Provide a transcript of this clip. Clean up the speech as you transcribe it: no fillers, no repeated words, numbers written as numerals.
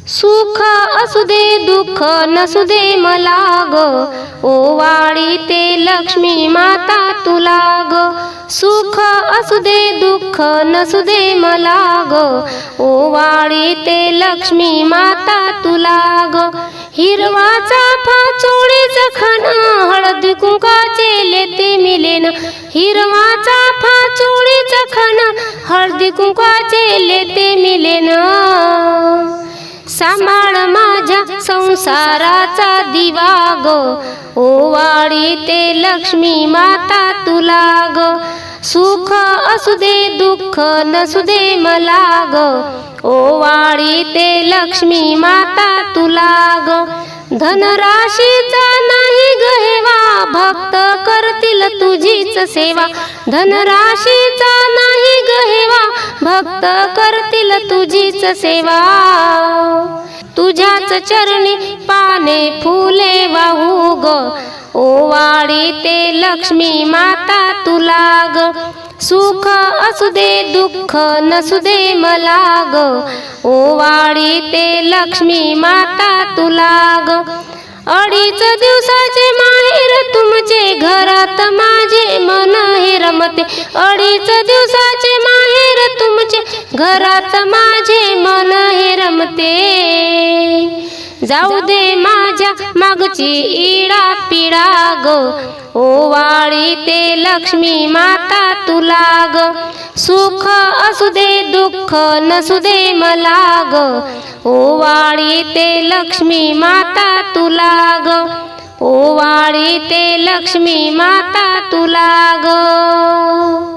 सुख असू दे दुःख नसू दे मला ग, ओवाळी ते लक्ष्मी माता तुला ग. सुख असू दे दुःख नसू दे मला ग, ओवाळी ते लक्ष्मी माता तुला ग. हिरवा चाफा चोळीचं खण, हळदी कुंकाचे लेते मिलेन. हिरवा चाफा चोळीचं खण, हळदी कुंकाचे लेते मिलेन. सांभाळ माझ्या संसाराचा दिवा ग, ओवाळी ते लक्ष्मी माता तुला ग. सुख असू दे दुःख नसू दे मला ग, ओवाळी ते लक्ष्मी माता तुला ग. धनराशीचा नाही ग हेवा, भक्त करतील तुझीच सेवा. धनराशीचा नाही ग हेवा, भक्त करतील तुझीच सेवा. तुझ्याच चरणी पाने फुले वाहू ग, ओवाळी ते लक्ष्मी माता तुला ग. सुख असू दे दुःख नसू दे मला ग, ओवाळी ते लक्ष्मी माता तुला ग. अडीच दिवसाचे माहेर तुमचे, घरात माझे मन हे रमते. अडीच दिवसाचे माहेर तुमचे, घरात माझे मन हे रमते. जाऊ दे माझ्या मागची इडा पिडा ग, ओवाळी ते लक्ष्मी माता तुला ग. सुख असू दे दुःख नसू दे मला ग, ओवाळी ते लक्ष्मी माता तुला ग. ओवाळी ते लक्ष्मी माता तुला ग.